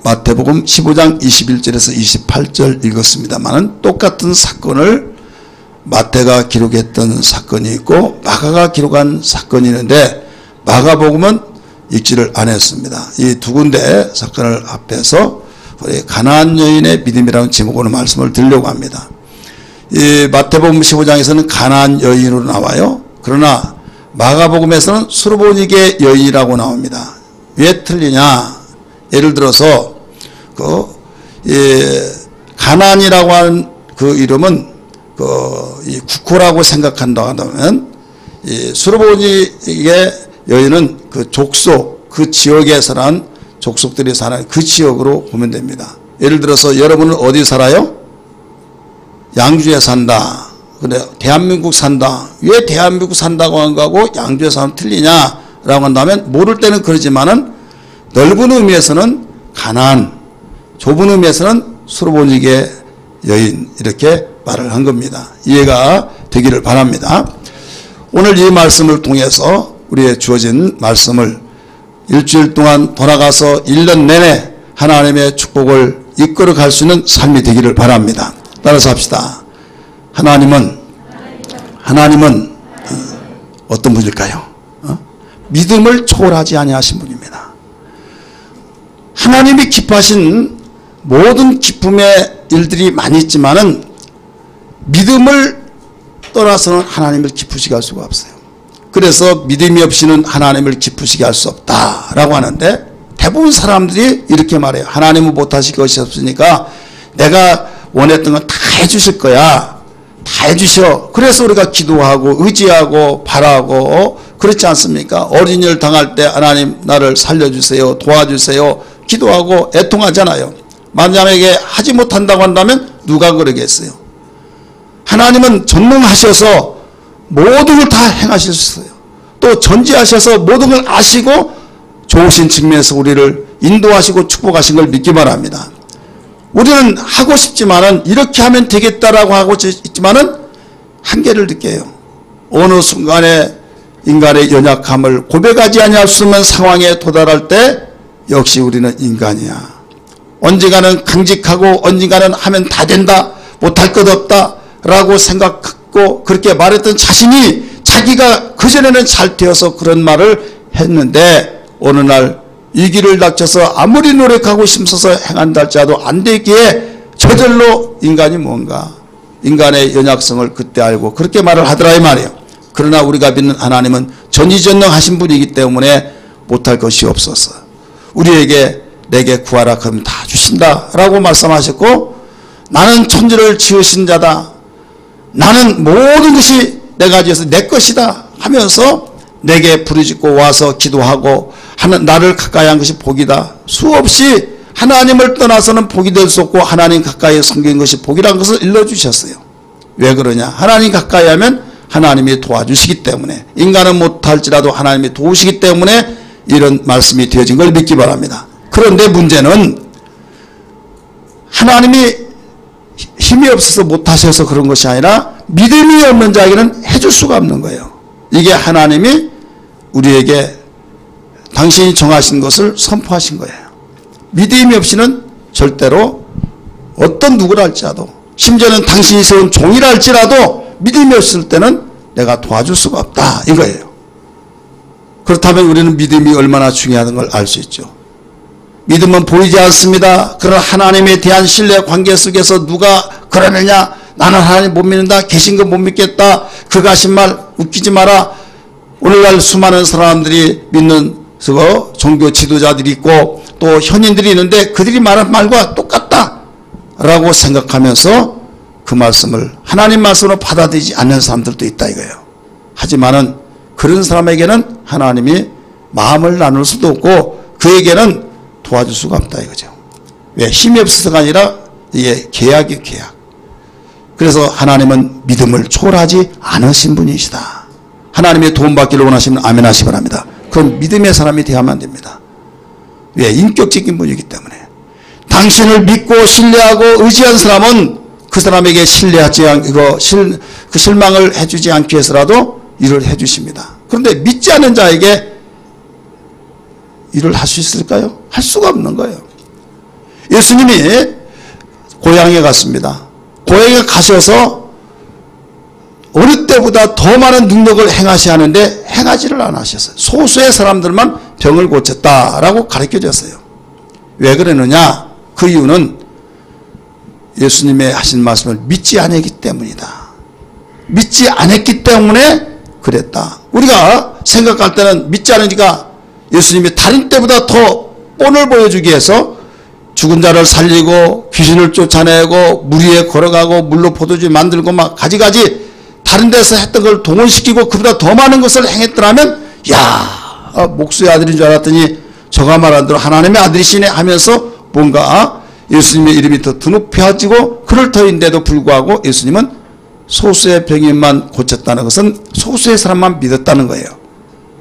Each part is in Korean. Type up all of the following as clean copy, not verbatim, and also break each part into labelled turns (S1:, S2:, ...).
S1: 마태복음 15장 21절에서 28절 읽었습니다만 똑같은 사건을 마태가 기록했던 사건이 있고 마가가 기록한 사건이 있는데 마가복음은 읽지를 않았습니다. 이 두 군데 사건을 합해서 우리 가나안 여인의 믿음이라는 제목으로 말씀을 드리려고 합니다. 이 마태복음 15장에서는 가나안 여인으로 나와요. 그러나 마가복음에서는 수르보니게 여인이라고 나옵니다. 왜 틀리냐? 예를 들어서 가나안이라고 하는 그 이름은 이 국호라고 생각한다고 한다면 이 수르보니게 여인은 그 족속, 그 지역에 사는 족속들이 사는 그 지역으로 보면 됩니다. 예를 들어서 여러분은 어디 살아요? 양주에 산다. 근데 대한민국 산다. 왜 대한민국 산다고 한 거하고 양주에 사는 틀리냐라고 한다면 모를 때는 그러지만은 넓은 의미에서는 가나안, 좁은 의미에서는 수르보니게 여인 이렇게 말을 한 겁니다. 이해가 되기를 바랍니다. 오늘 이 말씀을 통해서 우리의 주어진 말씀을 일주일 동안 돌아가서 1년 내내 하나님의 축복을 이끌어 갈 수 있는 삶이 되기를 바랍니다. 따라서 합시다. 하나님은 어떤 분일까요? 믿음을 초월하지 아니하신 분입니다. 하나님이 기뻐하신 모든 기쁨의 일들이 많이 있지만은 믿음을 떠나서는 하나님을 기쁘시게 할 수가 없어요. 그래서 믿음이 없이는 하나님을 기쁘시게 할 수 없다라고 하는데 대부분 사람들이 이렇게 말해요. 하나님은 못하실 것이 없으니까 내가 원했던 건 다 해주실 거야. 다 해주셔. 그래서 우리가 기도하고 의지하고 바라고 그렇지 않습니까? 어린이를 당할 때 하나님 나를 살려주세요. 도와주세요. 기도하고 애통하잖아요. 만약에 하지 못한다고 한다면 누가 그러겠어요? 하나님은 전능하셔서 모든 걸 다 행하실 수 있어요. 또 전지하셔서 모든 걸 아시고 좋으신 측면에서 우리를 인도하시고 축복하신 걸 믿기 바랍니다. 우리는 하고 싶지만은 이렇게 하면 되겠다라고 하고 있지만은 한계를 느껴요. 어느 순간에 인간의 연약함을 고백하지 아니할 수 없는 상황에 도달할 때 역시 우리는 인간이야. 언젠가는 강직하고 언젠가는 하면 다 된다. 못할 것 없다. 라고 생각하고 그렇게 말했던 자신이 자기가 그전에는 잘 되어서 그런 말을 했는데 어느 날 이 길을 닥쳐서 아무리 노력하고 힘써서 행한다 할지라도 안 되기에 저절로 인간이 뭔가 인간의 연약성을 그때 알고 그렇게 말을 하더라 이 말이에요. 그러나 우리가 믿는 하나님은 전지전능하신 분이기 때문에 못할 것이 없어서 우리에게 내게 구하라 그러면 다 주신다 라고 말씀하셨고 나는 천지를 지으신 자다. 나는 모든 것이 내가 지어서 내 것이다 하면서 내게 부르짖고 와서 기도하고 하는 나를 가까이 한 것이 복이다. 수없이 하나님을 떠나서는 복이 될 수 없고 하나님 가까이 섬기는 것이 복이라는 것을 일러주셨어요. 왜 그러냐? 하나님 가까이 하면 하나님이 도와주시기 때문에 인간은 못할지라도 하나님이 도우시기 때문에 이런 말씀이 되어진 걸 믿기 바랍니다. 그런데 문제는 하나님이 힘이 없어서 못하셔서 그런 것이 아니라 믿음이 없는 자에게는 해줄 수가 없는 거예요. 이게 하나님이 우리에게 당신이 정하신 것을 선포하신 거예요. 믿음이 없이는 절대로 어떤 누구라 할지라도 심지어는 당신이 세운 종이라 할지라도 믿음이 없을 때는 내가 도와줄 수가 없다 이거예요. 그렇다면 우리는 믿음이 얼마나 중요한 걸 알 수 있죠. 믿음은 보이지 않습니다. 그러나 하나님에 대한 신뢰 관계 속에서 누가 그러느냐 나는 하나님 못 믿는다. 계신 거 못 믿겠다. 그가 하신 말 웃기지 마라. 오늘날 수많은 사람들이 믿는 종교 지도자들이 있고 또 현인들이 있는데 그들이 말한 말과 똑같다 라고 생각하면서 그 말씀을 하나님 말씀으로 받아들이지 않는 사람들도 있다 이거예요. 하지만은 그런 사람에게는 하나님이 마음을 나눌 수도 없고 그에게는 도와줄 수가 없다 이거죠. 왜? 힘이 없어서가 아니라 이게 계약이에요. 계약. 그래서 하나님은 믿음을 초월하지 않으신 분이시다. 하나님의 도움받기를 원하시면 아멘 하시기 바랍니다. 그건 믿음의 사람이 되어야만 안 됩니다. 왜? 인격적인 분이기 때문에. 당신을 믿고 신뢰하고 의지한 사람은 그 사람에게 신뢰하지 않고 그 실망을 해주지 않기 위해서라도 일을 해주십니다. 그런데 믿지 않는 자에게 일을 할 수 있을까요? 할 수가 없는 거예요. 예수님이 고향에 갔습니다. 고향에 가셔서 어느 때보다 더 많은 능력을 행하셔야 하는데 행하지를 않으셨어요. 소수의 사람들만 병을 고쳤다라고 가르쳐졌어요. 왜 그러느냐? 그 이유는 예수님의 하신 말씀을 믿지 않았기 때문이다. 믿지 않았기 때문에 그랬다. 우리가 생각할 때는 믿지 않으니까 예수님이 다른 때보다 더 본을 보여주기 위해서 죽은 자를 살리고 귀신을 쫓아내고 물 위에 걸어가고 물로 포도주 만들고 막 가지가지 다른 데서 했던 걸 동원시키고 그보다 더 많은 것을 행했더라면 야, 목수의 아들인 줄 알았더니 저가 말한 대로 하나님의 아들이시네 하면서 뭔가 예수님의 이름이 더 드높여지고 그럴 터인데도 불구하고 예수님은 소수의 병인만 고쳤다는 것은 소수의 사람만 믿었다는 거예요.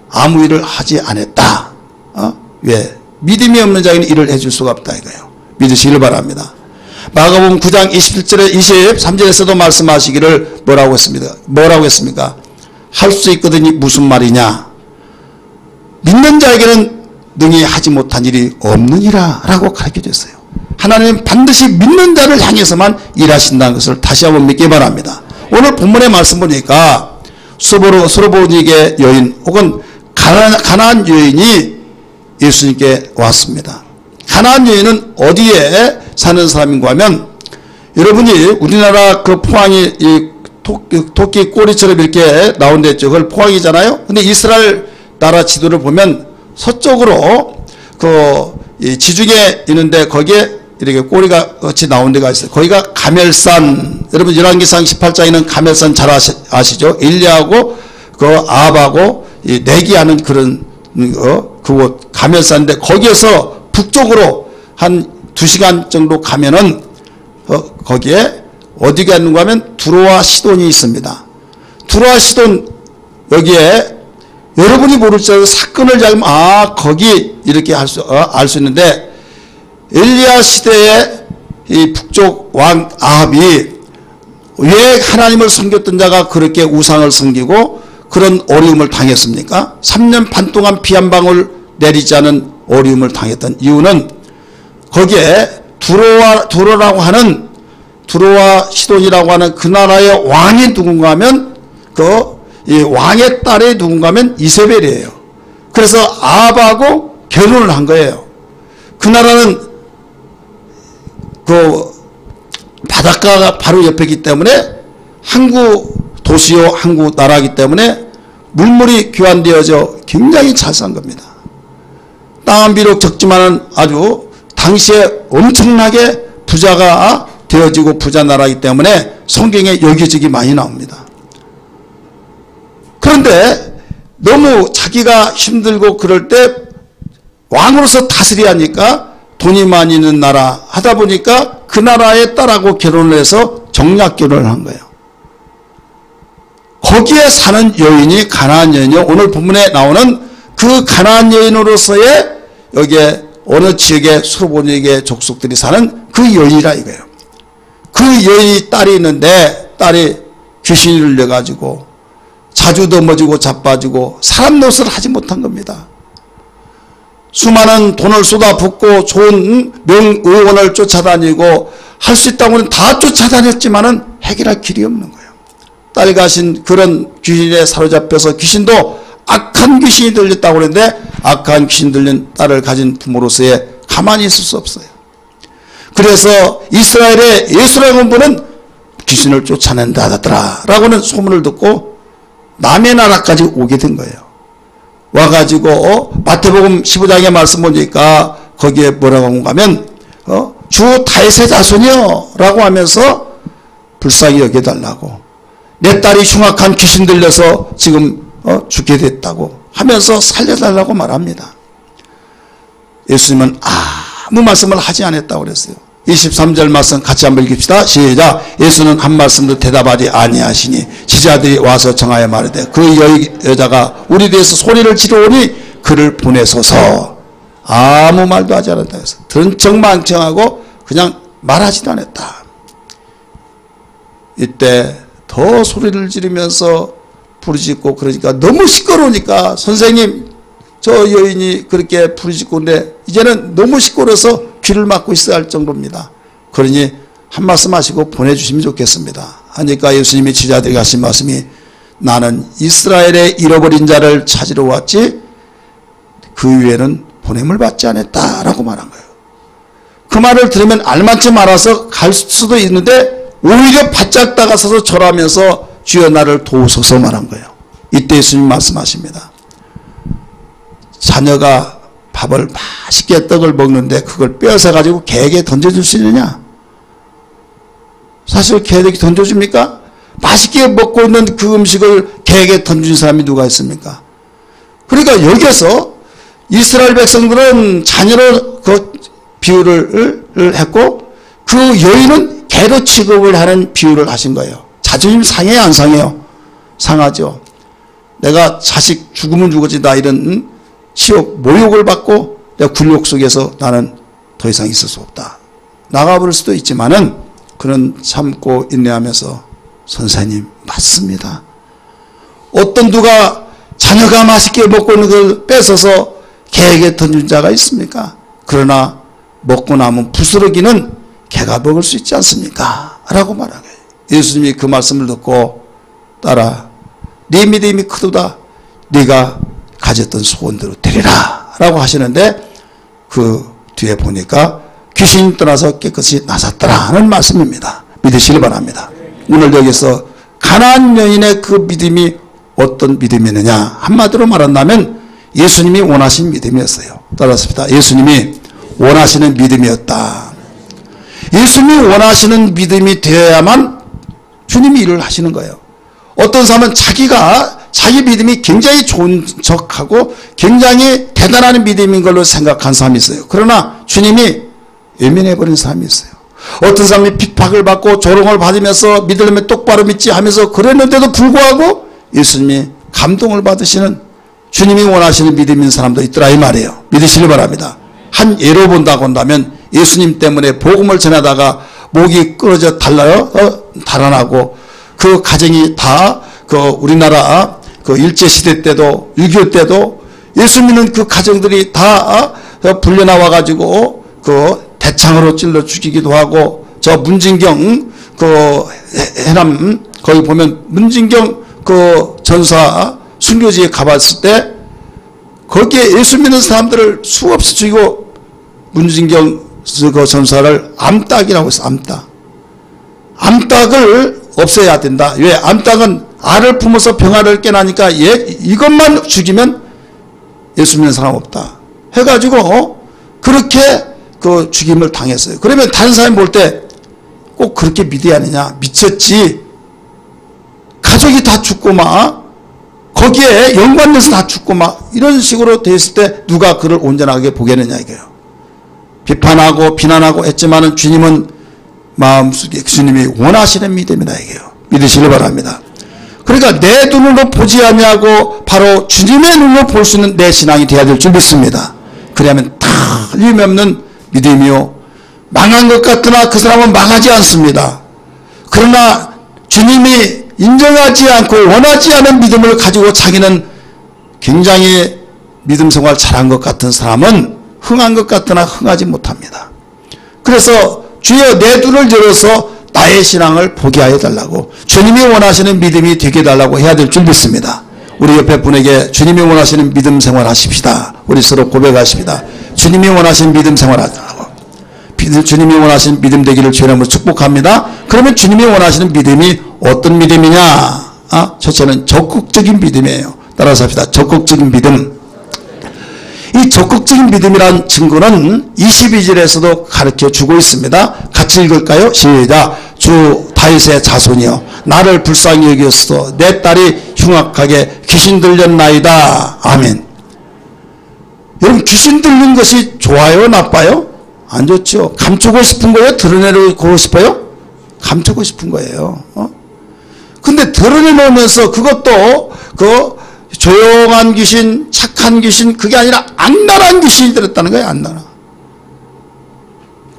S1: 아무 일을 하지 않았다. 왜? 믿음이 없는 자에게는 일을 해줄 수가 없다 이거예요. 믿으시길 바랍니다. 마가복음 9장 27절에 23절에서도 말씀하시기를 뭐라고 했습니까? 할 수 있거든이 무슨 말이냐? 믿는 자에게는 능히 하지 못한 일이 없느니라 라고 가르쳐줬어요. 하나님은 반드시 믿는 자를 향해서만 일하신다는 것을 다시 한번 믿기 바랍니다. 오늘 본문의 말씀 보니까 수로보니게 여인 혹은 가나안 여인이 예수님께 왔습니다. 가나안 여인은 어디에 사는 사람인가 하면 여러분이 우리나라 그 포항이 이 토끼 꼬리처럼 이렇게 나온 데 있죠. 그걸 포항이잖아요. 근데 이스라엘 나라 지도를 보면 서쪽으로 그 지중해 있는데 거기에 이렇게 꼬리가 같이 나온 데가 있어요. 거기가 가멜산. 여러분 열왕기상 18장에는 가멜산 잘 아시죠? 엘리야하고 그 아합하고 내기하는 그런 그곳 가멜산인데 거기에서 북쪽으로 한 2시간 정도 가면은 거기에 어디가 있는가 하면 두로와 시돈이 있습니다. 두로와 시돈 여기에 여러분이 모를지라도 사건을 잡으면 거기 이렇게 알 수 있는데 엘리야 시대에 이 북쪽 왕 아합이 왜 하나님을 섬겼던 자가 그렇게 우상을 섬기고 그런 어려움을 당했습니까? 3년 반 동안 비 한 방울 내리지 않은 어려움을 당했던 이유는 거기에 두로라고 하는 두로와 시돈이라고 하는 그 나라의 왕이 누군가 하면 이 왕의 딸이 누군가 하면 이세벨이에요. 그래서 아합하고 결혼을 한 거예요. 그 나라는 그 바닷가가 바로 옆에 있기 때문에 항구 도시요 항구 나라이기 때문에 물물이 교환되어져 굉장히 잘 산 겁니다. 땅은 비록 적지만은 아주 당시에 엄청나게 부자가 되어지고 부자 나라이기 때문에 성경에 여기저기 많이 나옵니다. 그런데 너무 자기가 힘들고 그럴 때 왕으로서 다스려야 하니까 돈이 많이 있는 나라 하다 보니까 그 나라의 딸하고 결혼을 해서 정략 결혼을 한 거예요. 거기에 사는 여인이 가나안 여인이요. 오늘 본문에 나오는 그 가나안 여인으로서의 여기에 어느 지역의 수로보니게 족속들이 사는 그 여인이라 이거예요. 그 여인이 딸이 있는데 딸이 귀신이 들려가지고 자주 넘어지고 자빠지고 사람 노릇을 하지 못한 겁니다. 수많은 돈을 쏟아붓고 좋은 명의원을 쫓아다니고 할 수 있다고는 다 쫓아다녔지만은 해결할 길이 없는 거예요. 딸 가신 그런 귀신에 사로잡혀서 귀신도 악한 귀신이 들렸다고 그러는데 악한 귀신 들린 딸을 가진 부모로서의 가만히 있을 수 없어요. 그래서 이스라엘의 예수라 공부는 귀신을 쫓아낸다 하더라 라고는 소문을 듣고 남의 나라까지 오게 된 거예요. 와가지고 마태복음 15장의 말씀 보니까 거기에 뭐라고 하면 주 다윗의 자손이요 라고 하면서 불쌍히 여겨달라고 내 딸이 흉악한 귀신 들려서 지금 죽게 됐다고 하면서 살려달라고 말합니다. 예수님은 아무 말씀을 하지 않았다고 그랬어요. 23절 말씀 같이 한번 읽읍시다. 시작. 예수는 한 말씀도 대답하지 아니하시니 지자들이 와서 정하여 말하되 그 여자가 우리 뒤에서 소리를 지르오니 그를 보내소서. 아무 말도 하지 않았다 해서 든청망청하고 그냥 말하지도 않았다. 이때 더 소리를 지르면서 부르짖고 그러니까 너무 시끄러우니까 선생님 저 여인이 그렇게 부르짖고 있는데 이제는 너무 시끄러워서 귀를 막고 있어야 할 정도입니다. 그러니 한 말씀 하시고 보내주시면 좋겠습니다. 하니까 예수님이 제자들에게 하신 말씀이 나는 이스라엘의 잃어버린 자를 찾으러 왔지 그 위에는 보냄을 받지 않았다라고 말한 거예요. 그 말을 들으면 알맞지 말아서 갈 수도 있는데 오히려 바짝 다가서서 절하면서 주여 나를 도우소서 말한 거예요. 이때 예수님 말씀하십니다. 자녀가 밥을 맛있게 떡을 먹는데 그걸 빼앗아 가지고 개에게 던져줄 수 있느냐? 사실 개에게 던져줍니까? 맛있게 먹고 있는 그 음식을 개에게 던진 사람이 누가 있습니까? 그러니까 여기에서 이스라엘 백성들은 자녀로 그 비유를 했고 그 여인은 개로 취급을 하는 비유를 하신 거예요. 자존심 상해요, 안 상해요? 상하죠. 내가 자식 죽으면 죽었지 나 이런 치욕, 모욕을 받고 내가 굴욕 속에서 나는 더 이상 있을 수 없다. 나가버릴 수도 있지만은 그는 참고 인내하면서 선생님 맞습니다. 어떤 누가 자녀가 맛있게 먹고 있는 걸 뺏어서 개에게 던진 자가 있습니까? 그러나 먹고 남은 부스러기는 개가 먹을 수 있지 않습니까? 라고 말하는 거예요. 예수님이 그 말씀을 듣고 따라 네 믿음이 크도다 네가 가졌던 소원대로 되리라 라고 하시는데 그 뒤에 보니까 귀신이 떠나서 깨끗이 나섰더라 하는 말씀입니다. 믿으시길 바랍니다. 오늘 여기서 가나안 여인의 그 믿음이 어떤 믿음이느냐 한마디로 말한다면 예수님이 원하신 믿음이었어요. 따라서 예수님이 원하시는 믿음이었다. 예수님이 원하시는 믿음이 되어야만 주님이 일을 하시는 거예요. 어떤 사람은 자기 믿음이 굉장히 좋은 척하고 굉장히 대단한 믿음인 걸로 생각한 사람이 있어요. 그러나 주님이 외면해버린 사람이 있어요. 어떤 사람이 핍박을 받고 조롱을 받으면서 믿으려면 똑바로 믿지 하면서 그랬는데도 불구하고 예수님이 감동을 받으시는 주님이 원하시는 믿음인 사람도 있더라 이 말이에요. 믿으시길 바랍니다. 한 예로 본다고 한다면 예수님 때문에 복음을 전하다가 목이 끊어져 달아나고 그 가정이 다 그 우리나라 그 일제시대 때도 6.25 때도 예수 믿는 그 가정들이 다 불려나와 가지고 그 대창으로 찔러 죽이기도 하고 저 문진경 그 해남 거기 보면 문진경 그 전사 순교지에 가봤을 때 거기에 예수 믿는 사람들을 수없이 죽이고 문진경 그 전사를 암탉이라고 했어. 암탉을 없애야 된다. 왜? 암탉은 알을 품어서 병아를 깨나니까 이것만 죽이면 예수 믿는 사람 없다 해가지고 그렇게 그 죽임을 당했어요. 그러면 다른 사람이 볼 때 꼭 그렇게 믿어야 하느냐? 미쳤지. 가족이 다 죽고 막 거기에 연관돼서 다 죽고 막 이런 식으로 돼 있을 때 누가 그를 온전하게 보겠느냐 이거예요. 비판하고 비난하고 했지만은 주님은 마음속에 주님이 원하시는 믿음이다 이게요. 믿으시길 바랍니다. 그러니까 내 눈으로 보지 아니하고 바로 주님의 눈으로 볼 수 있는 내 신앙이 되어야 될 줄 믿습니다. 그러면 틀림없는 믿음이요. 망한 것 같으나 그 사람은 망하지 않습니다. 그러나 주님이 인정하지 않고 원하지 않은 믿음을 가지고 자기는 굉장히 믿음 생활 잘한 것 같은 사람은 흥한 것 같으나 흥하지 못합니다. 그래서 주여 내 눈을 열어서 나의 신앙을 보게 하여 달라고 주님이 원하시는 믿음이 되게 해달라고 해야 될 줄 믿습니다. 우리 옆에 분에게 주님이 원하시는 믿음 생활 하십시다. 우리 서로 고백하십니다. 주님이 원하시는 믿음 생활 하라고. 주님이 원하시는 믿음 되기를 주님으로 축복합니다. 그러면 주님이 원하시는 믿음이 어떤 믿음이냐? 첫째는 적극적인 믿음이에요. 따라서 합시다. 적극적인 믿음. 이 적극적인 믿음이란 증거는 22절에서도 가르쳐 주고 있습니다. 같이 읽을까요? 시작. 주 다윗의 자손이여 나를 불쌍히 여겼어 내 딸이 흉악하게 귀신 들렸나이다. 아멘. 여러분 귀신 들린 것이 좋아요? 나빠요? 안 좋죠. 감추고 싶은 거예요? 드러내고 싶어요? 감추고 싶은 거예요. 근데 드러내놓으면서 그것도 그 조용한 귀신, 착한 귀신, 그게 아니라 악랄한 귀신이 들었다는 거예요. 악랄한.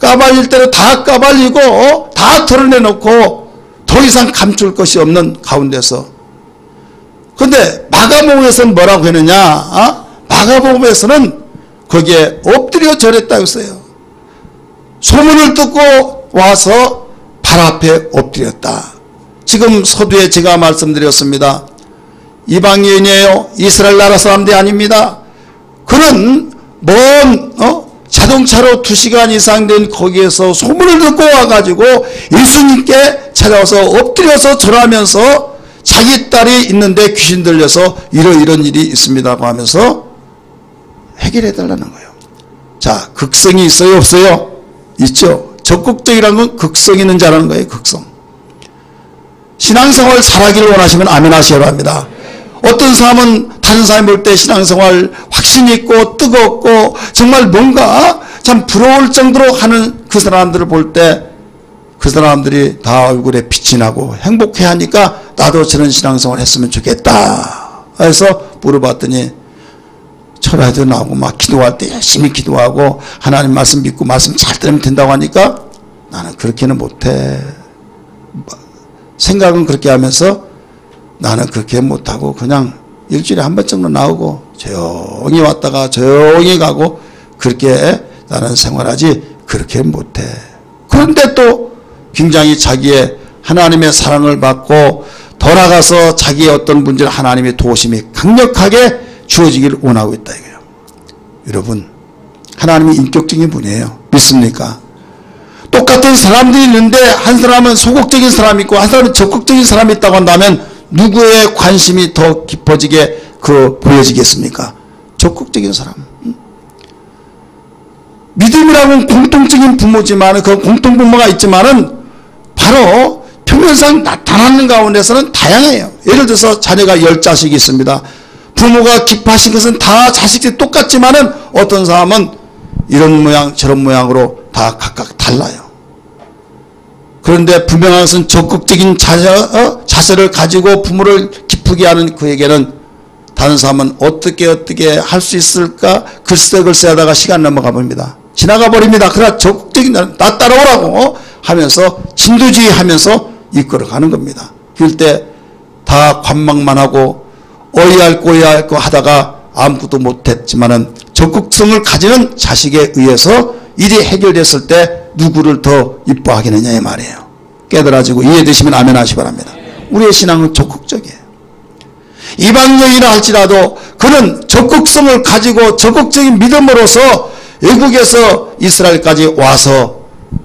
S1: 까발릴 대로 다 까발리고 다 드러내놓고 더 이상 감출 것이 없는 가운데서. 근데 마가복음에서는 뭐라고 했느냐? 마가복음에서는 거기에 엎드려 절했다고 했어요. 소문을 듣고 와서 발 앞에 엎드렸다. 지금 서두에 제가 말씀드렸습니다. 이방인이에요. 이스라엘 나라 사람들이 아닙니다. 그는 먼 자동차로 2시간 이상 된 거기에서 소문을 듣고 와가지고 예수님께 찾아와서 엎드려서 절하면서 자기 딸이 있는데 귀신 들려서 이런 일이 있습니다고 하면서 해결해 달라는 거예요. 자, 극성이 있어요, 없어요? 있죠. 적극적이라는 건 극성 있는 자라는 거예요. 극성. 신앙생활 잘하기를 원하시면 아멘 하시기 바랍니다. 어떤 사람은 다른 사람이 볼 때 신앙생활 확신이 있고 뜨겁고 정말 뭔가 참 부러울 정도로 하는 그 사람들을 볼 때 그 사람들이 다 얼굴에 빛이 나고 행복해하니까 나도 저런 신앙생활 했으면 좋겠다 해서 물어봤더니 철학도 나오고 막 기도할 때 열심히 기도하고 하나님 말씀 믿고 말씀 잘 들으면 된다고 하니까 나는 그렇게는 못해. 생각은 그렇게 하면서 나는 그렇게 못하고 그냥 일주일에 한 번 정도 나오고 조용히 왔다가 조용히 가고 그렇게 나는 생활하지 그렇게 못해. 그런데 또 굉장히 자기의 하나님의 사랑을 받고 돌아가서 자기의 어떤 문제를 하나님의 도우심이 강력하게 주어지기를 원하고 있다 이거예요. 여러분, 하나님이 인격적인 분이에요. 믿습니까? 똑같은 사람들이 있는데 한 사람은 소극적인 사람이 있고 한 사람은 적극적인 사람이 있다고 한다면 누구의 관심이 더 깊어지게 보여지겠습니까? 적극적인 사람. 믿음이라고는 공통적인 부모지만 그 공통부모가 있지만은 바로 표면상 나타나는 가운데서는 다양해요. 예를 들어서 자녀가 10자식이 있습니다. 부모가 기뻐하신 것은 다 자식들이 똑같지만은 어떤 사람은 이런 모양 저런 모양으로 다 각각 달라요. 그런데 분명한 것은 적극적인 자세를 가지고 부모를 기쁘게 하는 그에게는 다른 사람은 어떻게 할 수 있을까 글쎄 하다가 시간 넘어가 봅니다. 지나가 버립니다. 그러나 적극적인 나 따라오라고 하면서 진두지휘 하면서 이끌어가는 겁니다. 그럴 때 다 관망만 하고 어이할거 하다가 아무것도 못했지만은 적극성을 가지는 자식에 의해서 일이 해결됐을 때 누구를 더 이뻐하겠느냐 이 말이에요. 깨달아지고 이해되시면 아멘 하시기 바랍니다. 우리의 신앙은 적극적이에요. 이방인이라 할지라도 그는 적극성을 가지고 적극적인 믿음으로서 외국에서 이스라엘까지 와서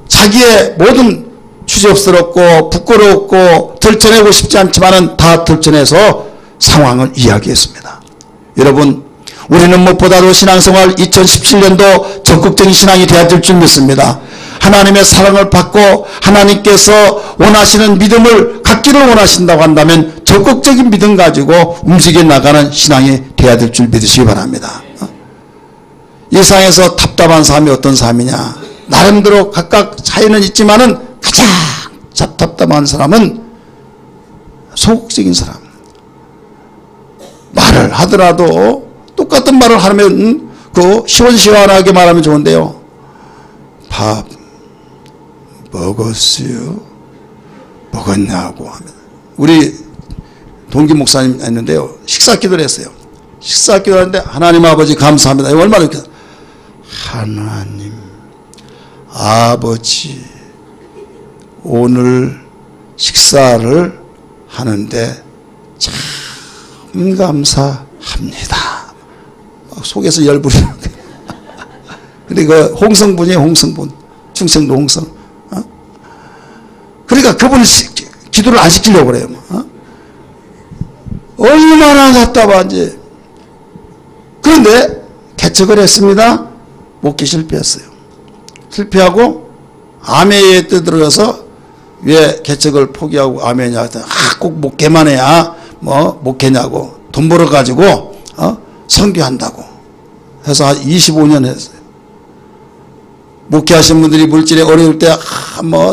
S1: 자기의 모든 추접스럽고 부끄럽고 덜쳐내고 싶지 않지만은 다 덜쳐내서 상황을 이야기했습니다. 여러분, 우리는 무엇보다도 신앙생활 2017년도 적극적인 신앙이 되어야 될 줄 믿습니다. 하나님의 사랑을 받고 하나님께서 원하시는 믿음을 갖기를 원하신다고 한다면 적극적인 믿음 가지고 움직여 나가는 신앙이 되어야 될 줄 믿으시기 바랍니다. 이 세상에서 답답한 사람이 어떤 사람이냐? 나름대로 각각 차이는 있지만은 가장 답답한 사람은 소극적인 사람. 말을 하더라도 똑같은 말을 하면 시원시원하게 말하면 좋은데요. 밥 먹었어요? 먹었냐고 하면 우리 동기 목사님 했는데요. 식사 기도를 했어요. 식사 기도를 하는데 하나님 아버지 감사합니다. 얼마나 이렇게 하나님 아버지 오늘 식사를 하는데 참 감사합니다. 속에서 열불이 그리고 홍성분이에요. 홍성분. 충청도 홍성. 그러니까 그분이 기도를 안 시키려고 그래요. 얼마나 답답한지. 그런데 개척을 했습니다. 목기 실패했어요. 실패하고 아멘에 떠들어서 왜 개척을 포기하고 아멘이냐 했더니 꼭 목회만 해야 목회냐고 돈 벌어가지고 선교한다고 해서 한 25년 했어요. 목회하신 분들이 물질에 어려울 때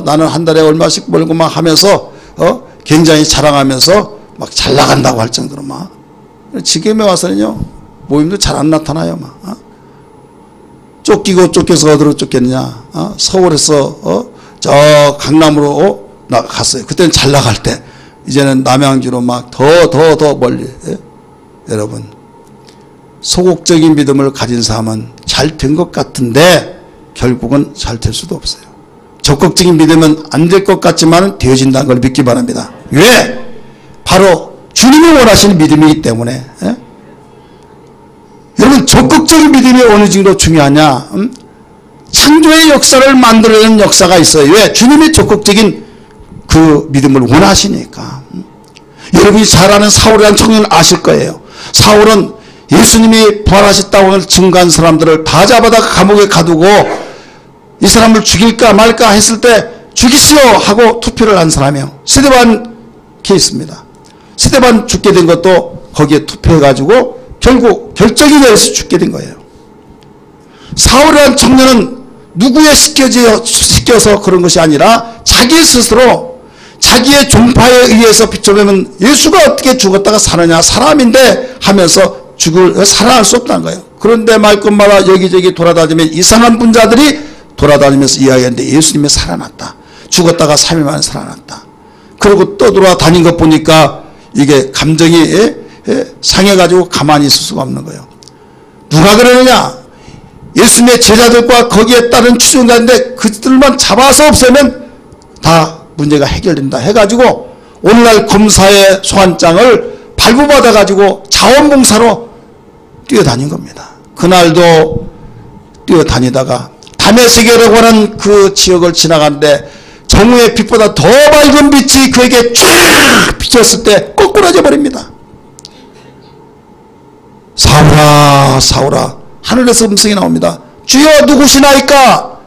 S1: 나는 한 달에 얼마씩 벌고 막 하면서 굉장히 자랑하면서 막 잘 나간다고 할 정도로 막. 지금에 와서는요 모임도 잘 안 나타나요. 막 쫓기고 쫓겨서 어디로 쫓겼냐? 서울에서 저 강남으로 갔어요. 그때는 잘 나갈 때. 이제는 남양주로 막 더 멀리. 예? 여러분, 소극적인 믿음을 가진 사람은 잘 된 것 같은데 결국은 잘 될 수도 없어요. 적극적인 믿음은 안 될 것 같지만 되어진다는 걸 믿기 바랍니다. 왜? 바로 주님이 원하시는 믿음이기 때문에. 예? 여러분, 적극적인 믿음이 어느 정도 중요하냐? 창조의 역사를 만들어내는 역사가 있어요. 왜? 주님이 적극적인 그 믿음을 원하시니까. 여러분이 잘 아는 사울이라는 청년을 아실 거예요. 사울은 예수님이 부활하셨다고 증거한 사람들을 다 잡아다가 감옥에 가두고 이 사람을 죽일까 말까 했을 때 죽이시오 하고 투표를 한 사람이에요. 스데반 케이스입니다. 스데반 죽게 된 것도 거기에 투표해가지고 결국 결정이 내려서 죽게 된 거예요. 사울이라는 청년은 누구에 시켜서 그런 것이 아니라 자기 스스로 자기의 종파에 의해서 비춰보면 예수가 어떻게 죽었다가 사느냐, 사람인데 하면서 살아날 수 없다는 거예요. 그런데 말끝마다 여기저기 돌아다니면 이상한 분자들이 돌아다니면서 이야기하는데 예수님이 살아났다. 죽었다가 3일 만에 살아났다. 그리고 떠돌아다닌 것 보니까 이게 감정이 상해가지고 가만히 있을 수가 없는 거예요. 누가 그러느냐? 예수님의 제자들과 거기에 따른 추종자인데 그들만 잡아서 없애면 다 문제가 해결된다 해가지고 오늘날 검사의 소환장을 발부받아가지고 자원봉사로 뛰어다닌 겁니다. 그날도 뛰어다니다가 다메섹이라고 하는 그 지역을 지나가는데 정오의 빛보다 더 밝은 빛이 그에게 쫙 비쳤을 때 꼬꾸라져 버립니다. 사울아, 사울아. 하늘에서 음성이 나옵니다. 주여 누구시나이까?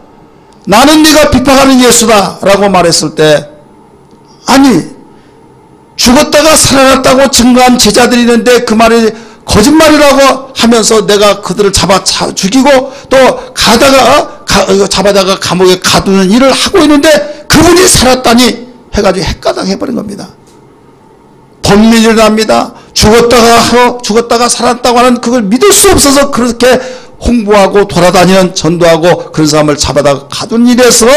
S1: 나는 네가 비판하는 예수다 라고 말했을 때, 아니 죽었다가 살아났다고 증거한 제자들이 있는데 그 말이 거짓말이라고 하면서 내가 그들을 잡아 죽이고 또 잡아다가 감옥에 가두는 일을 하고 있는데 그분이 살았다니 해가지고 헷가당해버린 겁니다. 번민이 납니다. 죽었다가 살았다고 하는 그걸 믿을 수 없어서 그렇게 홍보하고 돌아다니는 전도하고 그런 사람을 잡아다가 가둔 일에서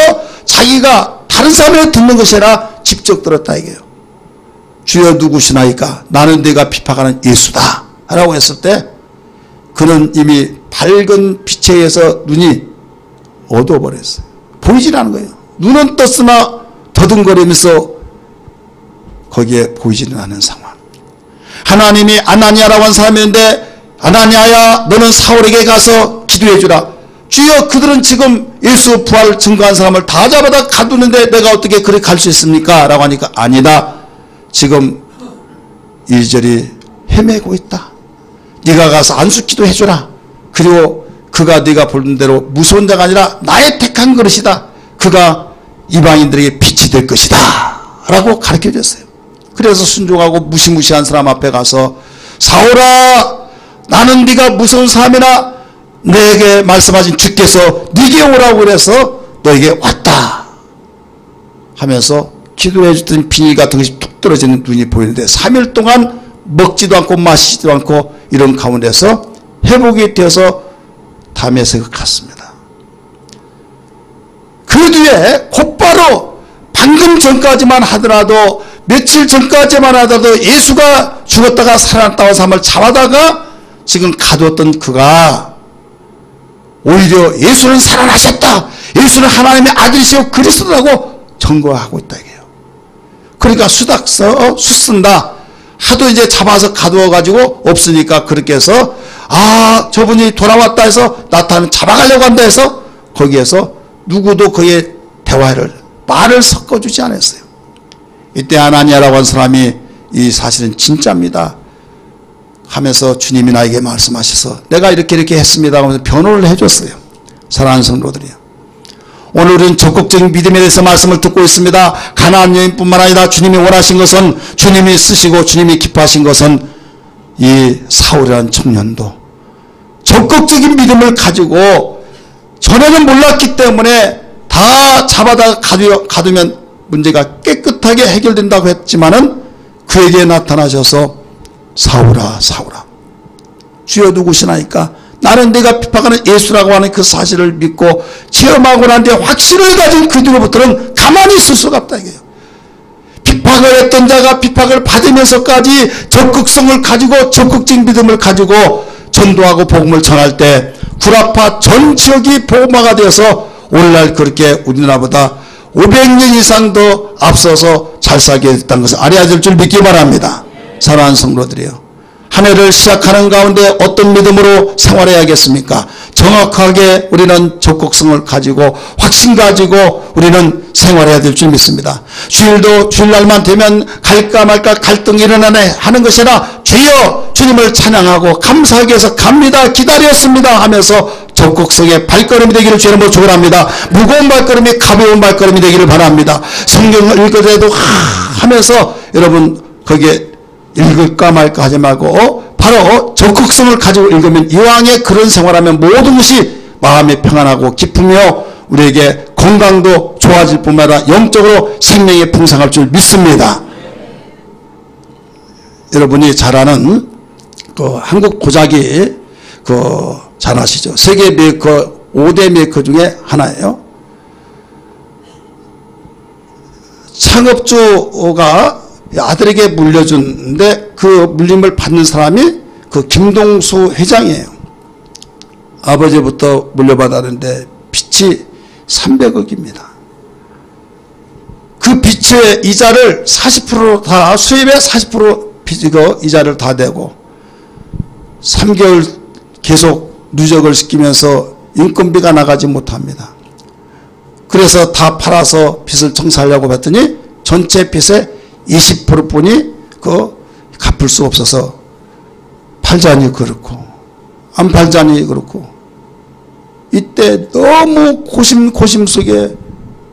S1: 자기가 다른 사람에게 듣는 것이 아니라 직접 들었다 이게요. 주여 누구시나이까? 나는 네가 비판하는 예수다 라고 했을 때 그는 이미 밝은 빛에 의해서 눈이 어두워버렸어요. 보이질 않은 거예요. 눈은 떴으나 더듬거리면서 거기에 보이지는 않은 상황. 하나님이 아나니아라고 하는 사람이었는데 아나니아야 너는 사울에게 가서 기도해 주라. 주여 그들은 지금 예수 부활 증거한 사람을 다 잡아다 가두는데 내가 어떻게 그렇게 갈 수 있습니까? 라고 하니까 아니다. 지금 이리저리 헤매고 있다. 네가 가서 안수기도 해주라. 그리고 그가 네가 보는 대로 무서운 자가 아니라 나의 택한 그릇이다. 그가 이방인들에게 빛이 될 것이다 라고 가르쳐줬어요. 그래서 순종하고 무시무시한 사람 앞에 가서 사울아 나는 네가 무서운 사람이나 내게 말씀하신 주께서 네게 오라고 그래서 너에게 왔다 하면서 기도해 줬더니 비닐 같은 것이 툭 떨어지는 눈이 보이는데 3일 동안 먹지도 않고 마시지도 않고 이런 가운데서 회복이 되어서 다메섹을 갔습니다. 그 뒤에 곧바로 방금 전까지만 하더라도 며칠 전까지만 하더라도 예수가 죽었다가 살아났다고 사람을 잡아다가 지금 가두었던 그가 오히려 예수는 살아나셨다. 예수는 하나님의 아들이시고 그리스도라고 증거하고 있다 이게요. 그러니까 수닥서 숫쓴다. 하도 이제 잡아서 가두어가지고 없으니까 그렇게 해서 아 저분이 돌아왔다 해서 나타나면 잡아가려고 한다 해서 거기에서 누구도 그의 대화를 말을 섞어주지 않았어요. 이때 아나니아라고 한 사람이 이 사실은 진짜입니다 하면서 주님이 나에게 말씀하셔서 내가 이렇게 했습니다 하면서 변호를 해줬어요. 사랑하는 성도들이요. 오늘은 적극적인 믿음에 대해서 말씀을 듣고 있습니다. 가나안 여인뿐만 아니라 주님이 원하신 것은 주님이 쓰시고 주님이 기뻐하신 것은 이 사울이라는 청년도 적극적인 믿음을 가지고 전에는 몰랐기 때문에 다 잡아다 가두면 문제가 깨끗하게 해결된다고 했지만은 그에게 나타나셔서 사울아 사울아 주여 누구시나이까? 나는 내가 비판하는 예수라고 하는 그 사실을 믿고 체험하고 난 뒤에 확신을 가진 그 뒤로부터는 가만히 있을 수가 없다 이게요. 비판을 했던 자가 비판을 받으면서까지 적극성을 가지고 적극적인 믿음을 가지고 전도하고 복음을 전할 때 구라파 전 지역이 복음화가 되어서 오늘날 그렇게 우리나라보다 500년 이상 더 앞서서 잘 살게 됐다는 것을 알아야 될 줄 믿기 바랍니다. 사랑하는 성도들이요, 한 해를 시작하는 가운데 어떤 믿음으로 생활해야겠습니까? 정확하게 우리는 적극성을 가지고 확신 가지고 우리는 생활해야 될 줄 믿습니다. 주일도 주일날만 되면 갈까 말까 갈등이 일어나네 하는 것이 아니라 주여 주님을 찬양하고 감사하기 위해서 갑니다, 기다렸습니다 하면서 적극성의 발걸음이 되기를 주의 이름으로 축원합니다. 무거운 발걸음이 가벼운 발걸음이 되기를 바랍니다. 성경을 읽어도 하면서 여러분 거기에 읽을까 말까 하지 말고 바로 적극성을 가지고 읽으면 이왕에 그런 생활하면 모든 것이 마음이 평안하고 기쁘며 우리에게 건강도 좋아질 뿐만 아니라 영적으로 생명이 풍성할 줄 믿습니다. 여러분이 잘 아는 그 한국 도자기 잘 아시죠? 세계 메이커 5대 메이커 중에 하나예요. 창업주가 아들에게 물려주는데 그 물림을 받는 사람이 그 김동수 회장이에요. 아버지부터 물려받았는데 빚이 300억입니다. 그 빚의 이자를 40% 다 수입의 40% 빚이고 이자를 다 내고 3개월 계속 누적을 시키면서 인건비가 나가지 못합니다. 그래서 다 팔아서 빚을 청산하려고 했더니 전체 빚의 20%뿐이 갚을 수 없어서 팔자니 그렇고 안 팔자니 그렇고 이때 너무 고심 속에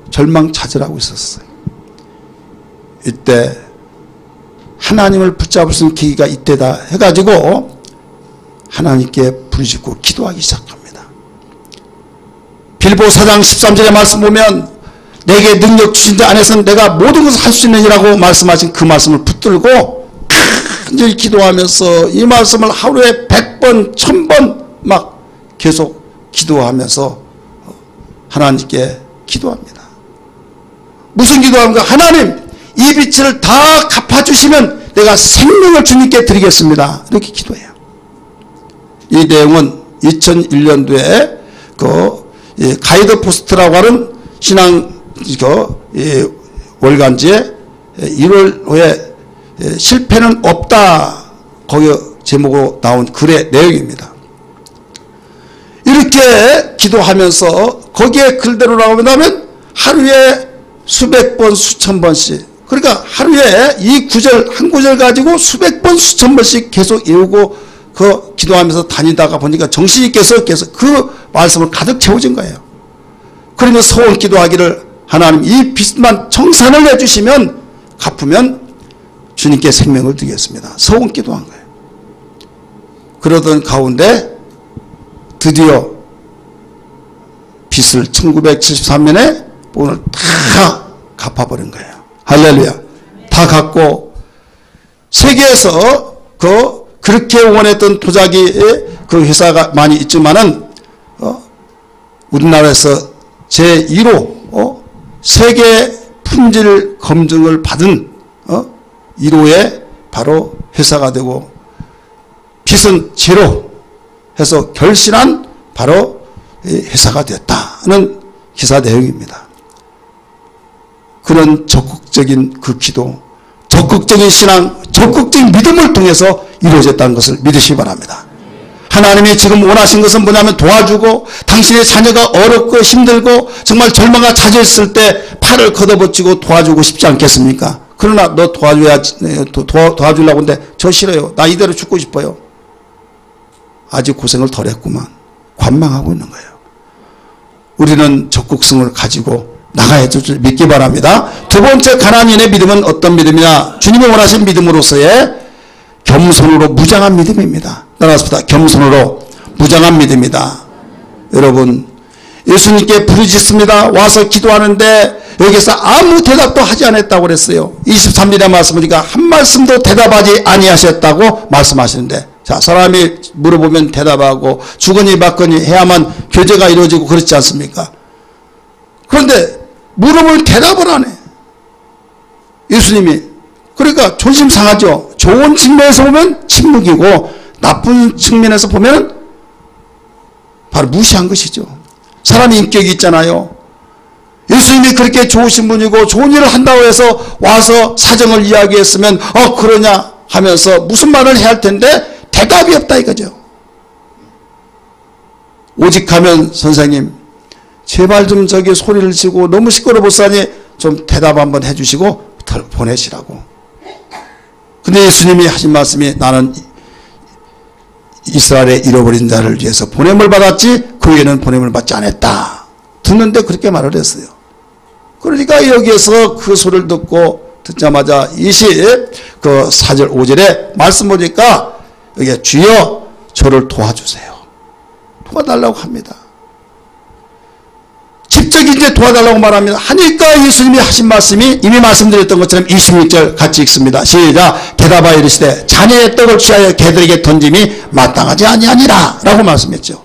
S1: 절망 찾으라고 있었어요. 이때 하나님을 붙잡을 수 있는 계기가 이때다 해가지고 하나님께 부르짖고 기도하기 시작합니다. 빌보 4장 13절의 말씀 보면 내게 능력 주신 자 안에서는 내가 모든 것을 할 수 있느니라고 말씀하신 그 말씀을 붙들고 간절히 기도하면서 이 말씀을 하루에 100번 1000번 막 계속 기도하면서 하나님께 기도합니다. 무슨 기도합니까? 하나님 이 빚을 다 갚아주시면 내가 생명을 주님께 드리겠습니다. 이렇게 기도해요. 이 내용은 2001년도에 가이드 포스트라고 하는 신앙 월간지에 1월 후에 실패는 없다 거기 제목으로 나온 글의 내용입니다. 이렇게 기도하면서 거기에 글대로 나오면 하루에 수백 번 수천 번씩, 그러니까 하루에 이 구절 한 구절 가지고 수백 번 수천 번씩 계속 외우고 기도하면서 다니다가 보니까 정신이 깨서 그 말씀을 가득 채워진 거예요. 그러면 소원 기도하기를 하나님 이 빚만 청산을 해주시면 갚으면 주님께 생명을 드리겠습니다. 소원 기도한 거예요. 그러던 가운데 드디어 빚을 1973년에 오늘 다 갚아버린 거예요. 할렐루야. 다 갚고 세계에서 그렇게 원했던 도자기 그 회사가 많이 있지만은 우리나라에서 제1호 세계 품질 검증을 받은 1호의 바로 회사가 되고 빚은 제로 해서 결실한 바로 회사가 되었다는 기사 내용입니다. 그런 적극적인 그 기도, 적극적인 신앙, 적극적인 믿음을 통해서 이루어졌다는 것을 믿으시기 바랍니다. 하나님이 지금 원하신 것은 뭐냐면 도와주고 당신의 자녀가 어렵고 힘들고 정말 절망과 좌절했을 때 팔을 걷어붙이고 도와주고 싶지 않겠습니까? 그러나 너 도와주려고 하는데 저 싫어요. 나 이대로 죽고 싶어요. 아직 고생을 덜 했구만. 관망하고 있는 거예요. 우리는 적극성을 가지고 나가야 될 줄 믿기 바랍니다. 두 번째 가나안인의 믿음은 어떤 믿음이냐? 주님이 원하신 믿음으로서의 겸손으로 무장한 믿음입니다. 따라서 겸손으로 무장한 믿음이다. 여러분 예수님께 부르짖습니다. 와서 기도하는데 여기서 아무 대답도 하지 않았다고 그랬어요. 23절의 말씀이니까 한 말씀도 대답하지 아니하셨다고 말씀하시는데, 자, 사람이 물어보면 대답하고 주거니 받거니 해야만 교제가 이루어지고 그렇지 않습니까? 그런데 물어보면 대답을 안 해. 예수님이. 그러니까 존심 상하죠. 좋은 측면에서 보면 침묵이고 나쁜 측면에서 보면 바로 바로 무시한 것이죠. 사람이 인격이 있잖아요. 예수님이 그렇게 좋으신 분이고 좋은 일을 한다고 해서 와서 사정을 이야기했으면 그러냐 하면서 무슨 말을 해야 할 텐데 대답이 없다 이거죠. 오직 하면 선생님 제발 좀 저기 소리를 치고 너무 시끄러워서니 좀 대답 한번 해주시고 보내시라고. 근데 예수님이 하신 말씀이 나는 이스라엘의 잃어버린 자를 위해서 보냄을 받았지 그 외에는 보냄을 받지 않았다. 듣는데 그렇게 말을 했어요. 그러니까 여기에서 그 소리를 듣자마자 4절 5절에 말씀 보니까 여기 주여 저를 도와주세요. 도와달라고 합니다. 직접 이제 도와달라고 말합니다. 하니까 예수님이 하신 말씀이 이미 말씀드렸던 것처럼 26절 같이 읽습니다. 시작. 대답하여 이르시되 자녀의 떡을 취하여 개들에게 던짐이 마땅하지 아니하니라 라고 말씀했죠.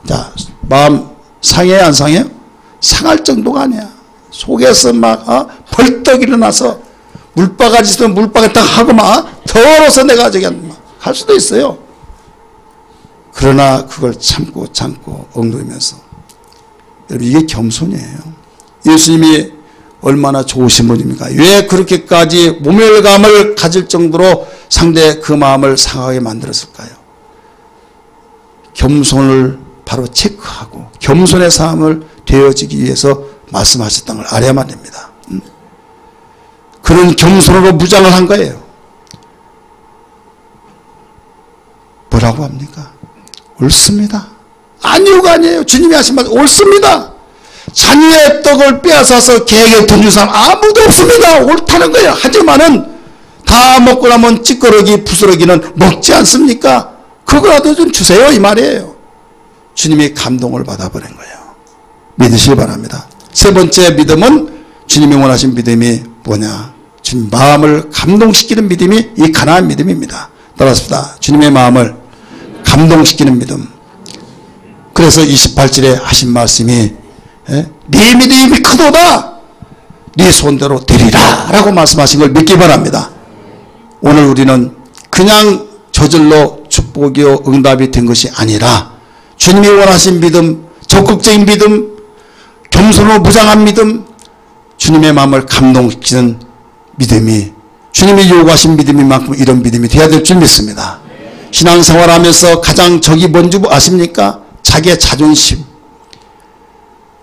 S1: 자, 마음 상해요 안 상해요? 상할 정도가 아니야. 속에서 막 벌떡 일어나서 물바가지 있으면 물바가지 딱 하고 막 더러워서 내가 저기 할 수도 있어요. 그러나 그걸 참고 엉덩이면서 여러분 이게 겸손이에요. 예수님이 얼마나 좋으신 분입니까? 왜 그렇게까지 모멸감을 가질 정도로 상대의 그 마음을 상하게 만들었을까요? 겸손을 바로 체크하고 겸손의 삶을 되어지기 위해서 말씀하셨다는 걸 알아야만 됩니다. 그런 겸손으로 무장을 한 거예요. 뭐라고 합니까? 옳습니다. 아니요가 아니에요. 주님이 하신 말씀 옳습니다. 자녀의 떡을 빼앗아서 개에게 던진 사람 아무도 없습니다. 옳다는 거예요. 하지만은 다 먹고 나면 찌꺼러기 부스러기는 먹지 않습니까? 그거라도 좀 주세요 이 말이에요. 주님이 감동을 받아버린 거예요. 믿으시기 바랍니다. 세 번째 믿음은 주님이 원하신 믿음이 뭐냐? 주님 마음을 감동시키는 믿음이 이 가나안 믿음입니다. 따라합시다. 주님의 마음을 감동시키는 믿음. 그래서 28절에 하신 말씀이 네 믿음이 크도다 네 손대로 되리라 라고 말씀하신 걸 믿기 바랍니다. 오늘 우리는 그냥 저절로 축복이요 응답이 된 것이 아니라 주님이 원하신 믿음, 적극적인 믿음, 겸손으로 무장한 믿음, 주님의 마음을 감동시키는 믿음이 주님이 요구하신 믿음인 만큼 이런 믿음이 되어야 될 줄 믿습니다. 신앙생활하면서 가장 적이 뭔지 아십니까? 자기의 자존심.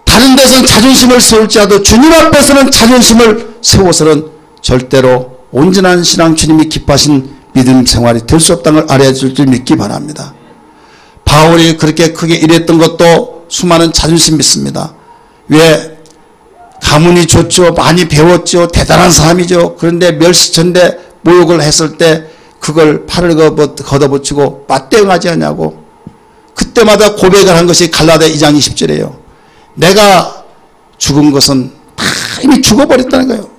S1: 다른 데서는 자존심을 세울지라도 주님 앞에서는 자존심을 세워서는 절대로 온전한 신앙 주님이 기뻐하신 믿음 생활이 될 수 없다는 걸 알아야 줄 믿기 바랍니다. 바울이 그렇게 크게 일했던 것도 수많은 자존심이 있습니다. 왜? 가문이 좋죠. 많이 배웠죠. 대단한 사람이죠. 그런데 멸시천대 모욕을 했을 때 그걸 팔을 걷어붙이고 맞대응하지 않냐고. 그때마다 고백을 한 것이 갈라디아 2장 20절이에요. 내가 죽은 것은 다 이미 죽어버렸다는 거예요.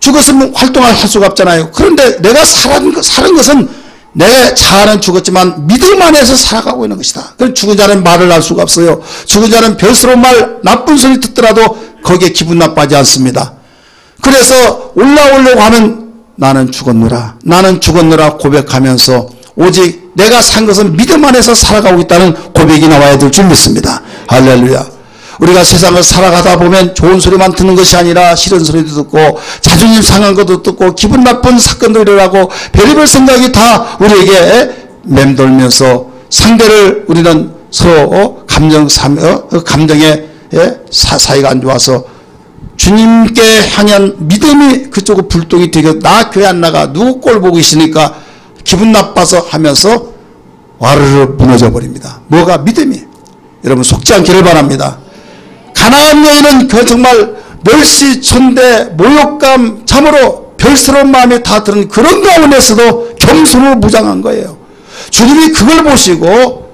S1: 죽었으면 활동할 수가 없잖아요. 그런데 내가 사는 것은 내 자아는 죽었지만 믿음 안에서 살아가고 있는 것이다. 그래서 죽은 자는 말을 할 수가 없어요. 죽은 자는 별스러운 말, 나쁜 소리 듣더라도 거기에 기분 나빠하지 않습니다. 그래서 올라오려고 하면 나는 죽었노라 고백하면서 오직 내가 산 것은 믿음 안에서 살아가고 있다는 고백이 나와야 될 줄 믿습니다. 할렐루야. 우리가 세상을 살아가다 보면 좋은 소리만 듣는 것이 아니라 싫은 소리도 듣고 자존심 상한 것도 듣고 기분 나쁜 사건도 일어나고 별의별 생각이 다 우리에게 맴돌면서 상대를 우리는 서로 감정에 사이가 안 좋아서 주님께 향한 믿음이 그쪽으로 불똥이 되고 나 교회 안 나가 누구 꼴 보고 있으니까 기분 나빠서 하면서 와르르 무너져 버립니다. 뭐가? 믿음이. 여러분 속지 않기를 바랍니다. 가나안 여인은 그 정말 멸시천대 모욕감 참으로 별스러운 마음이 다 드는 그런 가운데서도 겸손으로 무장한 거예요. 주님이 그걸 보시고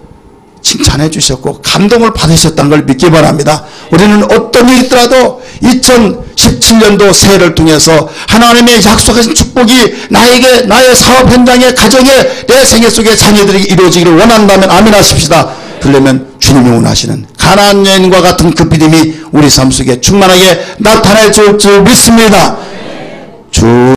S1: 칭찬해 주셨고 감동을 받으셨다는 걸 믿기 바랍니다. 우리는 어떤 일이 있더라도 2017년도 새해를 통해서 하나님의 약속하신 축복이 나에게, 나의 사업 현장에, 가정에, 내 생애 속에 자녀들에게 이루어지기를 원한다면 아멘 하십시다. 그러려면 주님이 원하시는 가나안 여인과 같은 그 믿음이 우리 삶 속에 충만하게 나타날 줄 믿습니다. 주